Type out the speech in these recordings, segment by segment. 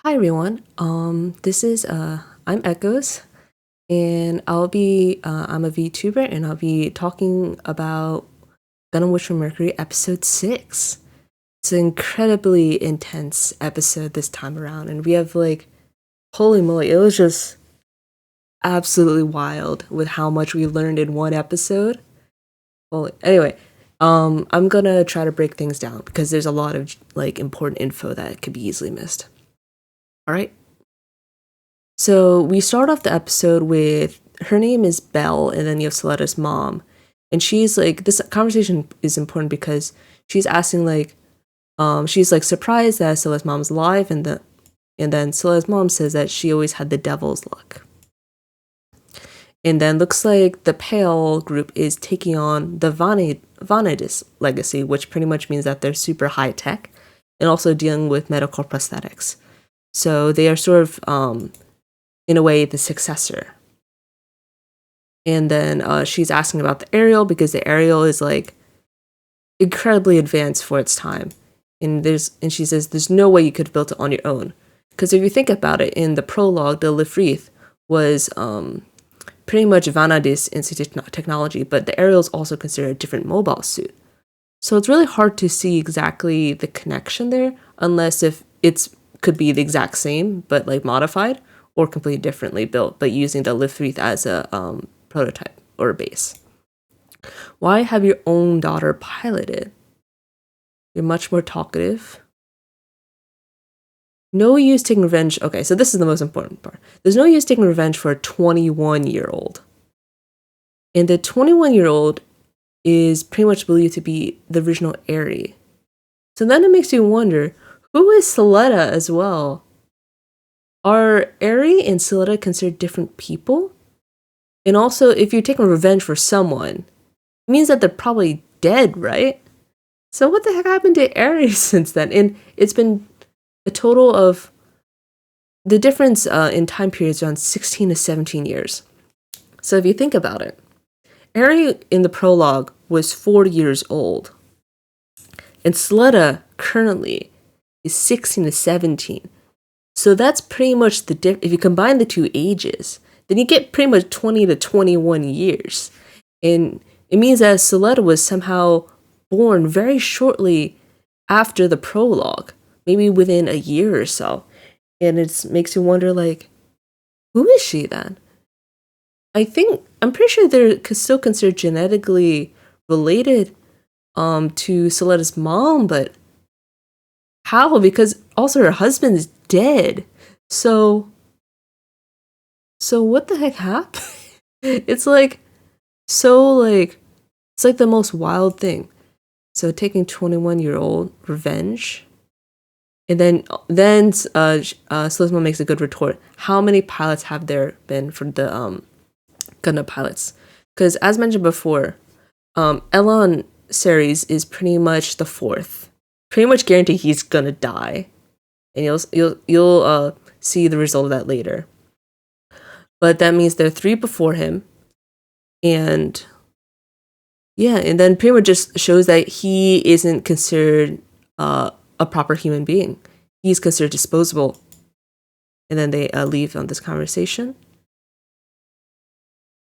Hi everyone. This is I'm Echoes, and I'm a Vtuber, and I'll be talking about Gundam Witch from Mercury episode 6. It's an incredibly intense episode this time around, and we have holy moly, it was just absolutely wild with how much we learned in one episode. Well, anyway, I'm gonna try to break things down because there's a lot of important info that could be easily missed. All right. So we start off the episode with her name is Belle, and then you have Soletta's mom, and she's like, this conversation is important because she's asking she's like surprised that Soletta's mom's alive, and then Soletta's mom says that she always had the devil's luck. And then looks like the Pale group is taking on the Vanadis legacy, which pretty much means that they're super high tech and also dealing with medical prosthetics. So they are sort of in a way the successor. And then she's asking about the aerial because the aerial is like incredibly advanced for its time, and she says there's no way you could have built it on your own, because if you think about it, in the prologue the Lefrith was pretty much Vanadis Institute technology, but the aerial is also considered a different mobile suit, so it's really hard to see exactly the connection there, unless if it's could be the exact same but like modified, or completely differently built, but using the Lefrith as a prototype or a base. Why have your own daughter piloted? You're much more talkative. No use taking revenge. Okay, so this is the most important part. There's no use taking revenge for a 21-year-old. And the 21-year-old is pretty much believed to be the original Eri. So then it makes you wonder, who is Suletta as well? Are Eri and Suletta considered different people? And also, if you're taking revenge for someone, it means that they're probably dead, right? So what the heck happened to Eri since then? And it's been a total of, the difference in time periods around 16 to 17 years. So if you think about it, Eri in the prologue was 40 years old. And Suletta currently is 16 to 17. So that's pretty much if you combine the two ages, then you get pretty much 20 to 21 years. And it means that Suletta was somehow born very shortly after the prologue, maybe within a year or so. And it makes you wonder, who is she then? I'm pretty sure they're still considered genetically related to Soletta's mom, but how? Because also her husband's dead. So what the heck happened? It's it's like the most wild thing. So taking 21-year-old revenge. And then Slismo makes a good retort. How many pilots have there been for the Gundam pilots? Because as mentioned before, Elan series is pretty much the fourth. Pretty much guarantee he's gonna die, and you'll see the result of that later. But that means there are 3 before him, and yeah, and then pretty much just shows that he isn't considered a proper human being. He's considered disposable. And then they leave on this conversation.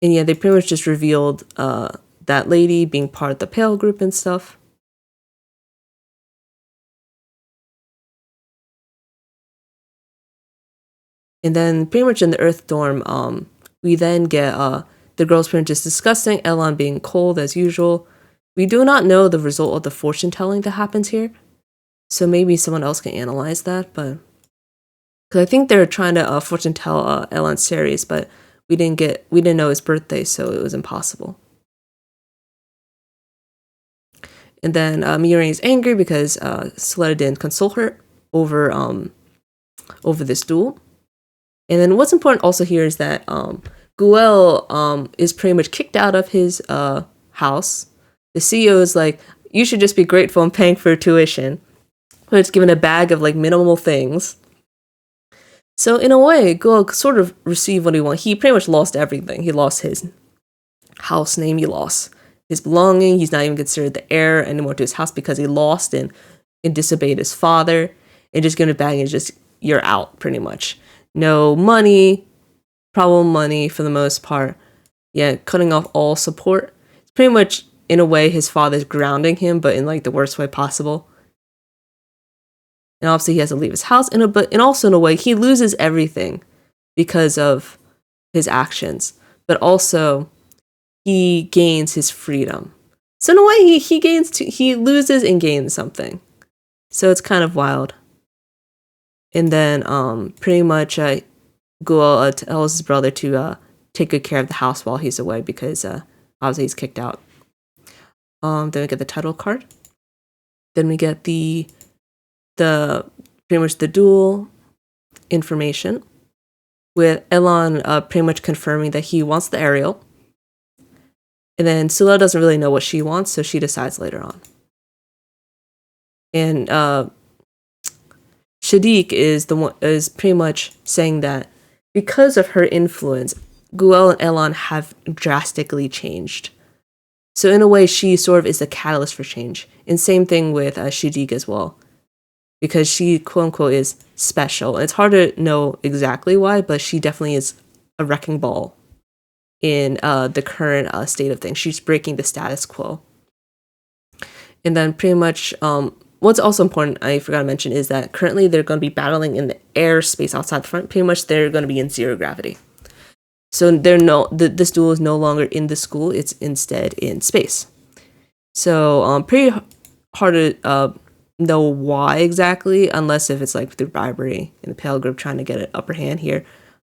And yeah, they pretty much just revealed that lady being part of the Pale group and stuff. And then pretty much in the Earth dorm, we then get the girls pretty much just discussing Elan being cold as usual. We do not know the result of the fortune telling that happens here. So maybe someone else can analyze that, but because I think they're trying to fortune tell Elan's series, but we didn't know his birthday, so it was impossible. And then Miuri is angry because Suletta didn't console her over this duel. And then what's important also here is that Guel is pretty much kicked out of his house. The CEO is like, you should just be grateful I'm paying for tuition. But it's given a bag of minimal things. So in a way, Guel sort of received what he wanted. He pretty much lost everything. He lost his house name. He lost his belonging. He's not even considered the heir anymore to his house because he lost and disobeyed his father. And just given a bag and just you're out pretty much. No money, problem money for the most part. Yeah, cutting off all support. It's pretty much, in a way, his father's grounding him, but in like the worst way possible. And obviously he has to leave his house, and also in a way he loses everything because of his actions, but also he gains his freedom. So in a way he loses and gains something. So it's kind of wild. And then pretty much Guel tells his brother to take good care of the house while he's away because obviously he's kicked out. Then we get the title card. Then we get the pretty much the duel information with Elan pretty much confirming that he wants the aerial. And then Suletta doesn't really know what she wants, so she decides later on. And Shadiq is pretty much saying that because of her influence, Guel and Elan have drastically changed. So in a way, she sort of is the catalyst for change. And same thing with Shadiq as well. Because she, quote unquote, is special. It's hard to know exactly why, but she definitely is a wrecking ball in the current state of things. She's breaking the status quo. And then pretty much, what's also important, I forgot to mention, is that currently they're going to be battling in the airspace outside the front. Pretty much they're going to be in zero gravity. So this duel is no longer in the school, it's instead in space. So pretty hard to know why exactly, unless if it's like through bribery in the Pale group trying to get an upper hand here.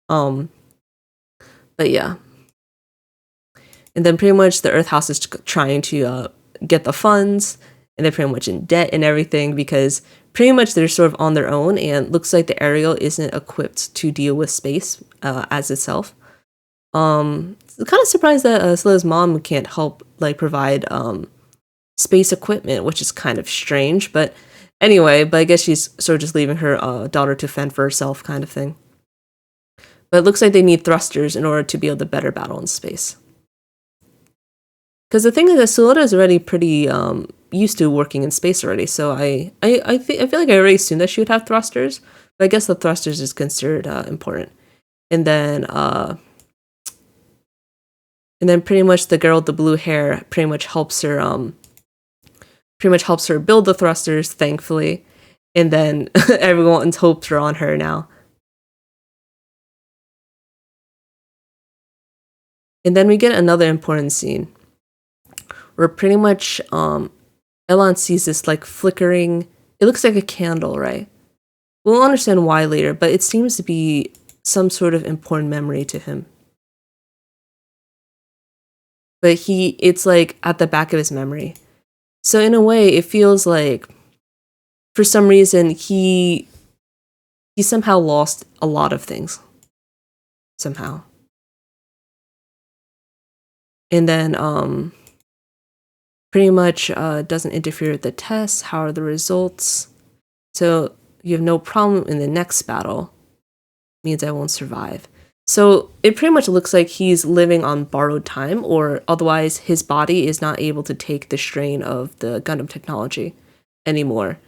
But yeah. And then pretty much the Earth House is trying to get the funds, and they're pretty much in debt and everything because pretty much they're sort of on their own, and looks like the aerial isn't equipped to deal with space as itself. Kind of surprised that Suletta's mom can't help like provide space equipment, which is kind of strange, but anyway, but I guess she's sort of just leaving her daughter to fend for herself kind of thing. But it looks like they need thrusters in order to be able to better battle in space. Because the thing is that Suletta is already pretty used to working in space already, so I feel like I already assumed that she would have thrusters, but I guess the thrusters is considered important. And then pretty much the girl with the blue hair pretty much helps her build the thrusters, thankfully. And then everyone's hopes are on her now. And then we get another important scene where pretty much Elan sees this like flickering, it looks like a candle, right? We'll understand why later, but it seems to be some sort of important memory to him. But it's like at the back of his memory. So in a way, it feels like for some reason he somehow lost a lot of things. Somehow. And then pretty much doesn't interfere with the tests. How are the results? So you have no problem in the next battle. Means I won't survive. So it pretty much looks like he's living on borrowed time, or otherwise his body is not able to take the strain of the Gundam technology anymore.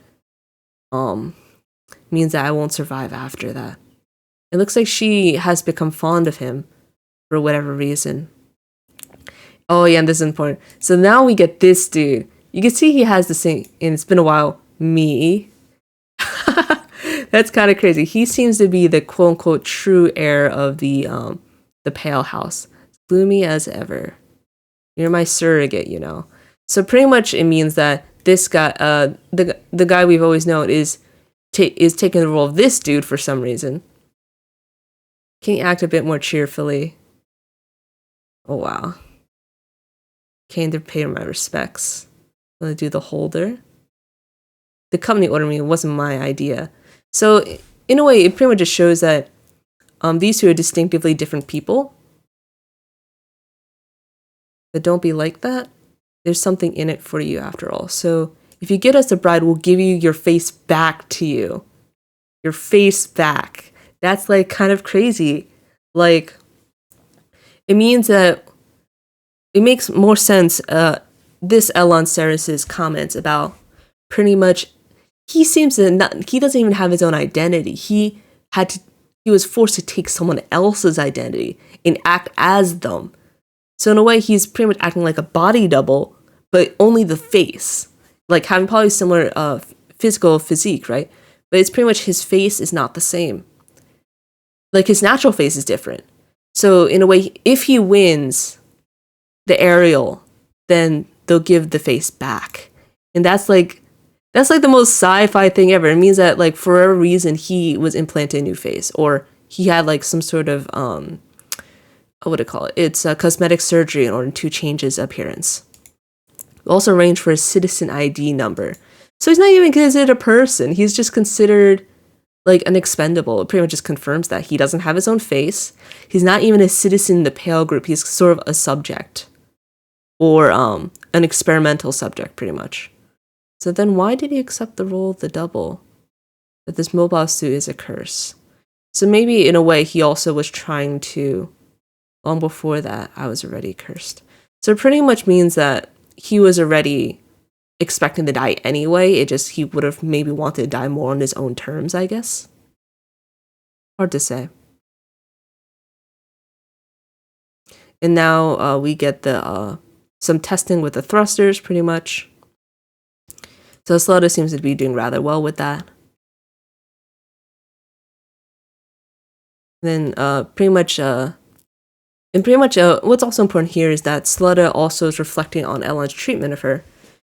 Means that I won't survive after that. It looks like she has become fond of him for whatever reason. Oh yeah, and this is important. So now we get this dude. You can see he has the same, and it's been a while, me. That's kind of crazy. He seems to be the quote-unquote true heir of the Pale House. Gloomy as ever. You're my surrogate, you know. So pretty much it means that this guy, the guy we've always known is taking the role of this dude for some reason. Can you act a bit more cheerfully? Oh wow. Came to pay my respects. I'm gonna do the holder. The company ordered me. It wasn't my idea. So in a way, it pretty much just shows that these two are distinctively different people. But don't be like that. There's something in it for you after all. So if you get us a bride, we'll give you your face back to you. Your face back. That's like kind of crazy. Like, it means that it makes more sense. This Elan Ceres's comments about pretty much he seems to not, he doesn't even have his own identity. He was forced to take someone else's identity and act as them. So in a way, he's pretty much acting like a body double, but only the face. Like having probably similar physical physique, right? But it's pretty much his face is not the same. Like his natural face is different. So in a way, if he wins the aerial, then they'll give the face back. And that's like the most sci-fi thing ever. It means that like for a reason he was implanted a new face, or he had like some sort of what do you call it? It's a cosmetic surgery in order to change his appearance. Also arranged for a citizen ID number. So he's not even considered a person. He's just considered like an expendable. It pretty much just confirms that he doesn't have his own face. He's not even a citizen in the pale group. He's sort of a subject, or an experimental subject, pretty much. So then why did he accept the role of the double? That this mobile suit is a curse. So maybe in a way he also was trying to, long before that, I was already cursed. So it pretty much means that he was already expecting to die anyway. It just, he would have maybe wanted to die more on his own terms, I guess. Hard to say. And now we get the some testing with the thrusters, pretty much. So Suletta seems to be doing rather well with that. And then pretty much what's also important here is that Suletta also is reflecting on Elan's treatment of her.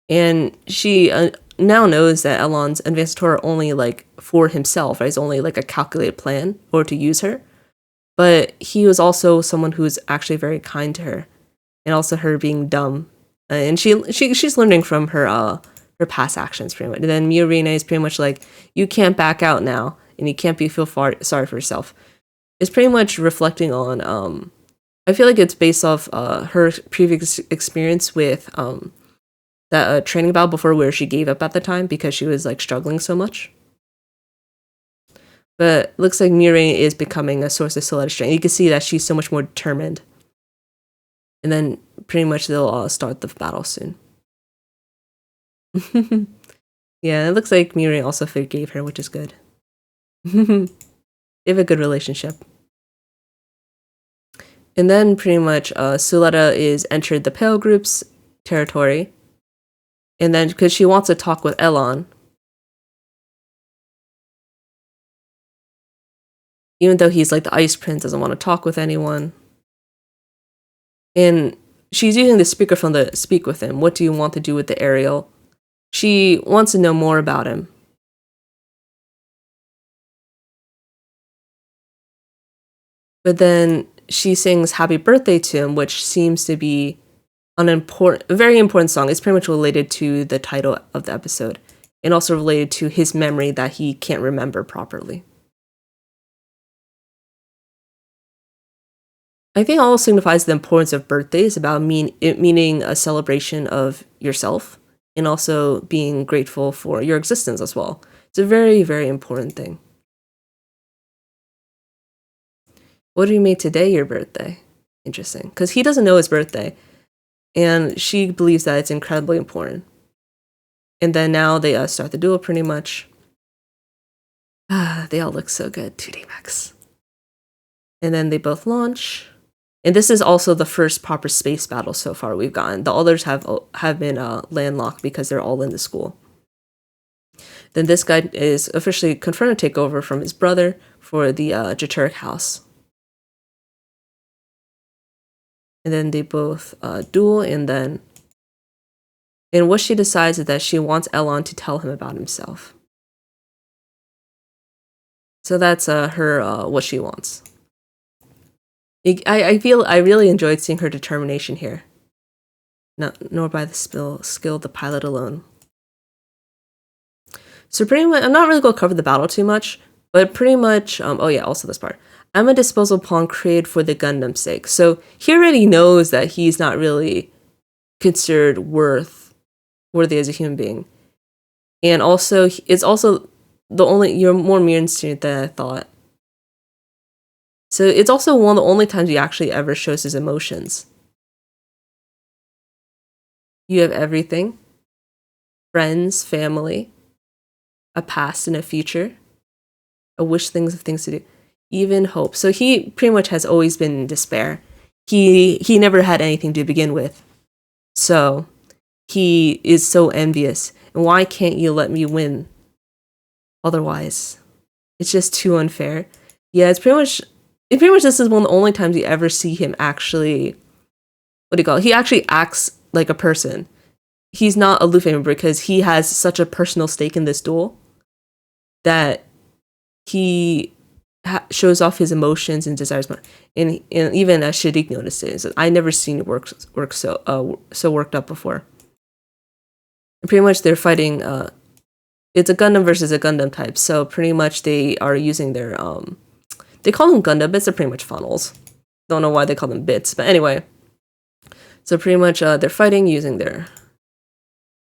And she now knows that Elan's advanced are only like for himself, right? It's only like a calculated plan or to use her. But he was also someone who's actually very kind to her, and also her being dumb. And she's learning from her past actions pretty much. And then Miorina is pretty much like, you can't back out now, and you can't feel sorry for yourself. It's pretty much reflecting on I feel like it's based off her previous experience with that training battle before, where she gave up at the time because she was like struggling so much. But looks like Miorina is becoming a source of Suletta's strength. You can see that she's so much more determined. And then pretty much they'll start the battle soon. Yeah, it looks like Miorina also forgave her, which is good. They have a good relationship. And then pretty much Suletta is entered the Pale Group's territory. And then because she wants to talk with Elan, even though he's like the Ice Prince, doesn't want to talk with anyone. And she's using the speakerphone to speak with him. What do you want to do with the aerial? She wants to know more about him. But then she sings Happy Birthday to him, which seems to be a very important song. It's pretty much related to the title of the episode, and also related to his memory that he can't remember properly. I think it all signifies the importance of birthdays, about it meaning a celebration of yourself, and also being grateful for your existence as well. It's a very, very important thing. What do you make today your birthday? Interesting. Because he doesn't know his birthday, and she believes that it's incredibly important. And then now they start the duel pretty much. They all look so good, 2D Max. And then they both launch. And this is also the first proper space battle so far we've gotten. The others have been landlocked because they're all in the school. Then this guy is officially confirmed to take over from his brother for the Jeturk house. And then they both duel, and what she decides is that she wants Elan to tell him about himself. So that's her what she wants. I really enjoyed seeing her determination here. Nor by the skill of the pilot alone. So pretty much, I'm not really going to cover the battle too much, but pretty much, oh yeah, also this part. I'm a disposal pawn created for the Gundam's sake. So he already knows that he's not really considered worthy as a human being. And also, it's also you're more mean student than I thought. So it's also one of the only times he actually ever shows his emotions. You have everything. Friends, family. a past and a future, a wish things of things to do, even hope. So he pretty much has always been in despair. He never had anything to begin with. So he is so envious. And why can't you let me win? Otherwise, it's just too unfair. Yeah, it's pretty much this is one of the only times you ever see him actually, what do you call it? He actually acts like a person. He's not aloof anymore because he has such a personal stake in this duel that he shows off his emotions and desires more. And even Shadiq noticed it. So I never seen it work so worked up before. And pretty much they're fighting. It's a Gundam versus a Gundam type. So pretty much they are using their they call them Gundam bits. They're pretty much funnels. Don't know why they call them bits, but anyway. So pretty much they're fighting using their.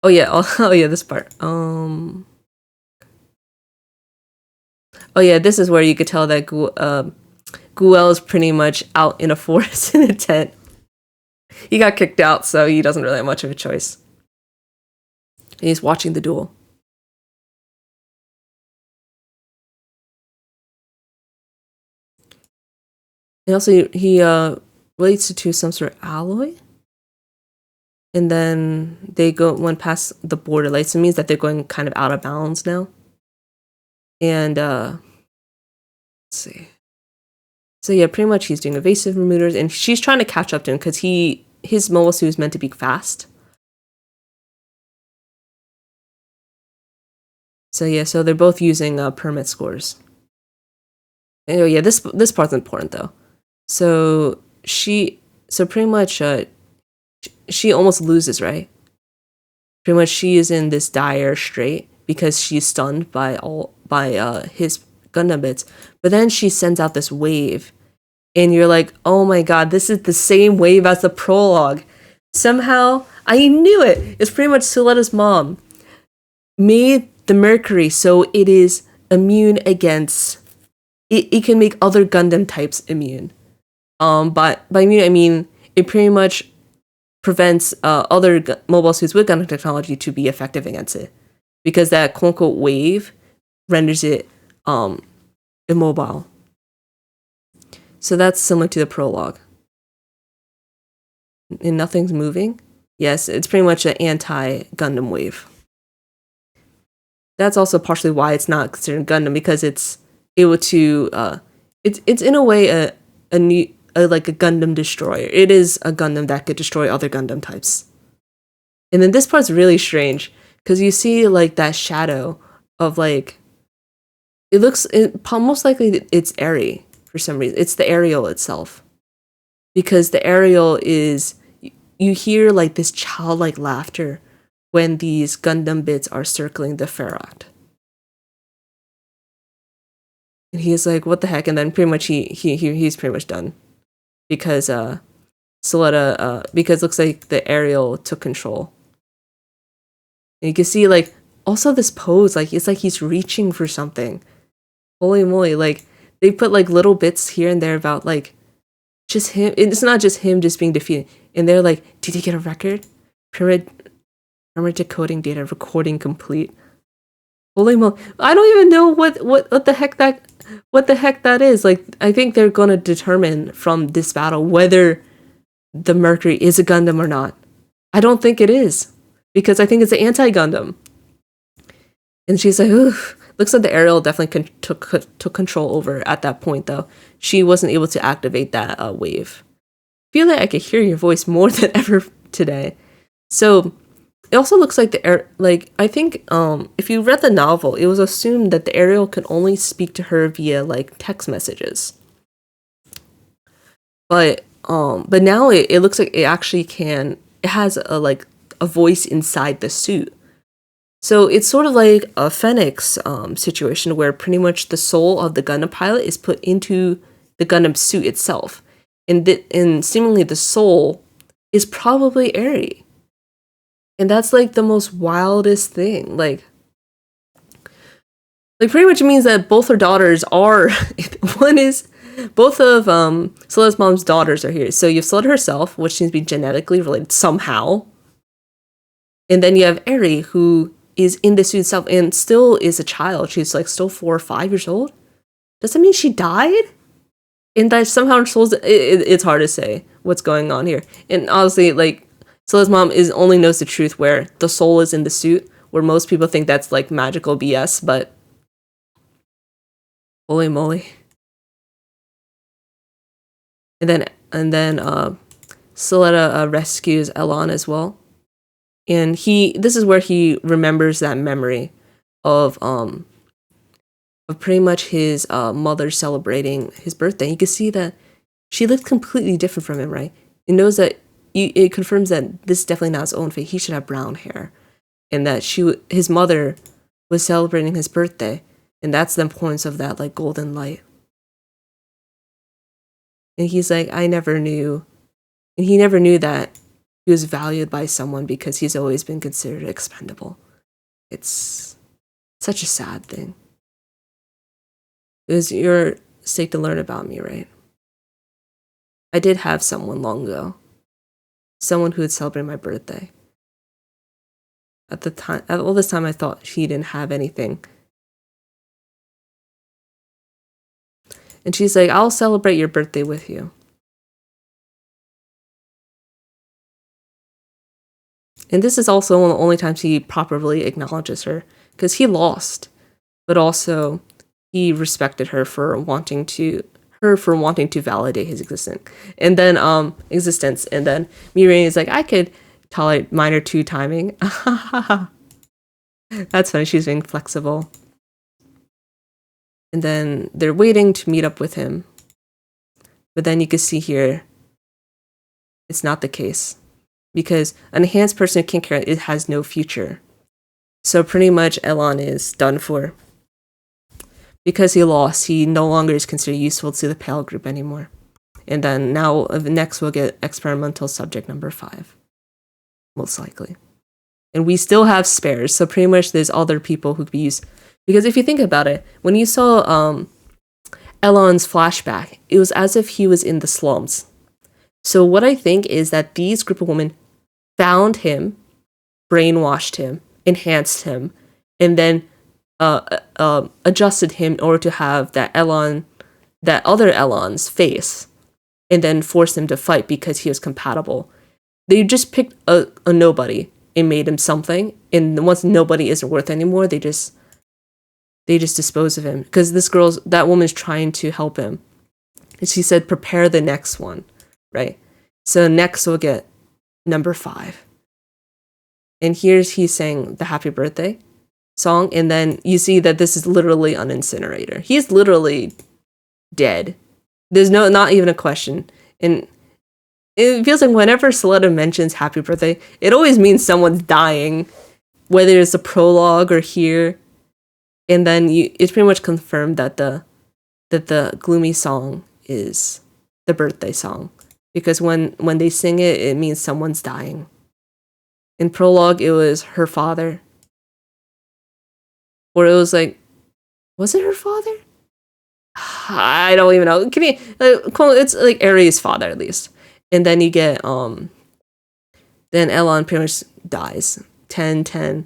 Oh yeah, this part. Oh yeah, this is where you could tell that Guel is pretty much out in a forest in a tent. He got kicked out, so he doesn't really have much of a choice. He's watching the duel. And also, he relates to some sort of alloy. And then they went past the border lights. It means that they're going kind of out of bounds now. And let's see. So yeah, pretty much he's doing evasive maneuvers, and she's trying to catch up to him because his mobile suit is meant to be fast. So yeah, so they're both using permit scores. And, oh yeah, this part's important though. So pretty much she almost loses, right? Pretty much she is in this dire strait because she's stunned by his Gundam bits. But then she sends out this wave, and you're like, oh my god, this is the same wave as the prologue. Somehow, I knew it. It's pretty much Suletta's mom made the Mercury so it is immune against. It can make other Gundam types immune. By immune I mean it pretty much prevents other mobile suits with Gundam technology to be effective against it, because that quote unquote wave renders it immobile. So that's similar to the prologue. And nothing's moving. Yes, it's pretty much an anti-Gundam wave. That's also partially why it's not considered Gundam, because it's able to it's in a way a Gundam destroyer. It is a Gundam that could destroy other Gundam types. And then this part's really strange because you see like that shadow of like most likely it's Eri for some reason. It's the aerial itself, because the aerial is you hear like this childlike laughter when these Gundam bits are circling the Ferroct. And he's like, what the heck? And then pretty much he's pretty much done. Because Suletta, because it looks like the aerial took control. And you can see like also this pose, like it's like he's reaching for something. Holy moly, like they put like little bits here and there about like just him. It's not just him just being defeated. And they're like, did he get a record? Pyramid decoding data, recording complete. Holy moly. I don't even know what the heck that is. Like, I think they're going to determine from this battle whether the Mercury is a Gundam or not. I don't think it is, because I think it's an anti-Gundam. And she's like, oof. Looks like the aerial definitely took control over at that point, though. She wasn't able to activate that wave. I feel like I could hear your voice more than ever today. So it also looks like I think if you read the novel, it was assumed that the aerial could only speak to her via like text messages. But now it looks like it actually can. It has a voice inside the suit. So it's sort of like a Phoenix situation where pretty much the soul of the Gundam pilot is put into the Gundam suit itself, and seemingly the soul is probably Eri. And that's like the most wildest thing. Like pretty much means that both her daughters are both of Soletta's mom's daughters are here. So you have Soletta herself, which seems to be genetically related somehow. And then you have Eri, who is in the suit itself and still is a child. She's like still 4 or 5 years old. Does that mean she died? And that somehow her soul's it's hard to say what's going on here. And honestly, like Soletta's mom only knows the truth where the soul is in the suit, where most people think that's like magical BS, but holy moly. And then Suletta rescues Elan as well. And this is where he remembers that memory of pretty much his mother celebrating his birthday. You can see that she looked completely different from him, right? It knows that it confirms that this is definitely not his own fate. He should have brown hair, and that his mother was celebrating his birthday, and that's the importance of that like golden light. And he's like, I never knew, and he never knew that he was valued by someone because he's always been considered expendable. It's such a sad thing. It was your sake to learn about me, right? I did have someone long ago. Someone who would celebrate my birthday. At the time, all this time I thought she didn't have anything. And she's like, I'll celebrate your birthday with you. And this is also one of the only times he properly acknowledges her. Because he lost. But also, he respected her for wanting to validate his existence. And then Mirai is like, I could tolerate minor 2 timing. That's funny, she's being flexible. And then they're waiting to meet up with him. But then you can see here, it's not the case. Because an enhanced person who can't carry it has no future. So pretty much Elan is done for. Because he lost, he no longer is considered useful to the Pale group anymore. And then now, next we'll get experimental subject number 5. Most likely. And we still have spares, so pretty much there's other people who could be used. Because if you think about it, when you saw Elan's flashback, it was as if he was in the slums. So what I think is that these group of women found him, brainwashed him, enhanced him, and then adjusted him in order to have that other Elan's face, and then forced him to fight because he was compatible. They just picked a nobody and made him something, and once nobody isn't worth anymore, they just dispose of him. Because that woman's trying to help him. And she said, prepare the next one, right? So next we'll get number 5. And he's saying the happy birthday song, and then you see that this is literally an incinerator. He's literally dead. There's not even a question. And it feels like whenever Suletta mentions happy birthday, it always means someone's dying, whether it's a prologue or here. And then it's pretty much confirmed that the gloomy song is the birthday song. Because when they sing it, it means someone's dying. In prologue, it was her father. Or it was like, was it her father? I don't even know. It's like Eri's father, at least. And then you get, then Elan pretty much dies. 10-10.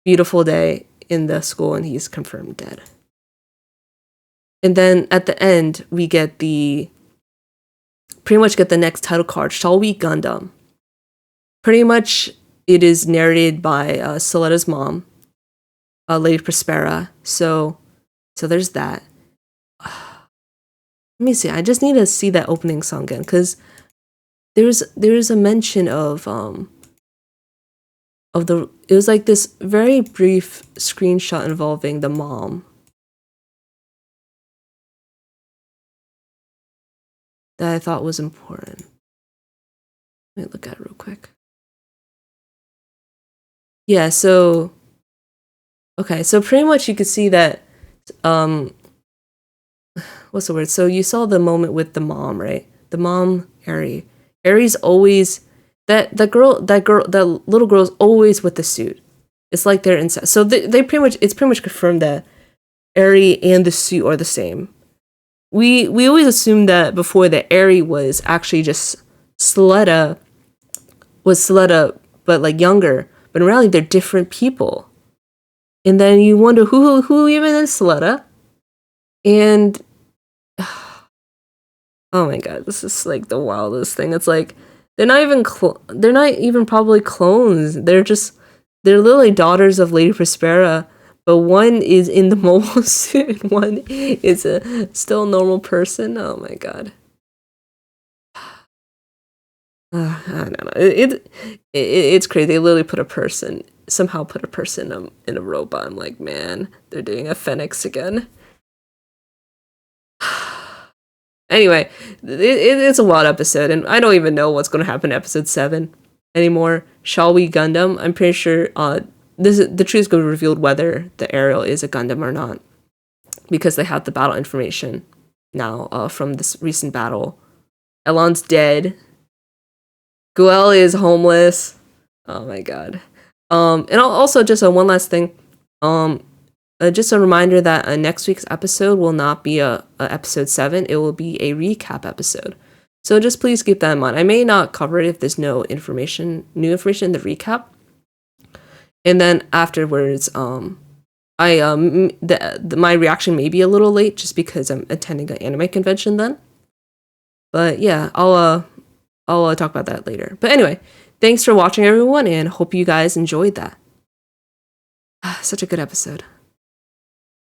Beautiful day in the school, and he's confirmed dead. And then at the end, we pretty much get the next title card, Shall We Gundam. Pretty much it is narrated by Soletta's mom, Lady Prospera. So there's that. Let me see. I just need to see that opening song again, because there's a mention of it was like this very brief screenshot involving the mom that I thought was important. Let me look at it real quick. Yeah, so okay, so pretty much you could see that what's the word? So you saw the moment with the mom, right? The mom, Eri. Eri's always that little girl's always with the suit. It's like they're inside. So it's pretty much confirmed that Eri and the suit are the same. We always assumed that before that Eri was actually just Suletta, but like younger. But in reality, they're different people. And then you wonder who even is Suletta. And oh my god, this is like the wildest thing. It's like they're not even probably clones. They're literally daughters of Lady Prospera, but one is in the mobile suit and one is a still normal person. Oh my god. I don't know. It's crazy. They literally somehow put a person in a robot. I'm like, man, they're doing a Phoenix again. Anyway, it's a wild episode, and I don't even know what's going to happen in episode 7 anymore. Shall we Gundam? I'm pretty sure the truth is going to be revealed whether the Ariel is a Gundam or not, because they have the battle information now from this recent battle. Elan's dead. Guel is homeless. Oh my god. And also just one last thing. Just a reminder that next week's episode will not be a episode 7. It will be a recap episode. So just please keep that in mind. I may not cover it if there's no new information in the recap. And then afterwards, my reaction may be a little late just because I'm attending an anime convention then. But yeah, I'll talk about that later. But anyway, thanks for watching, everyone, and hope you guys enjoyed that. Such a good episode.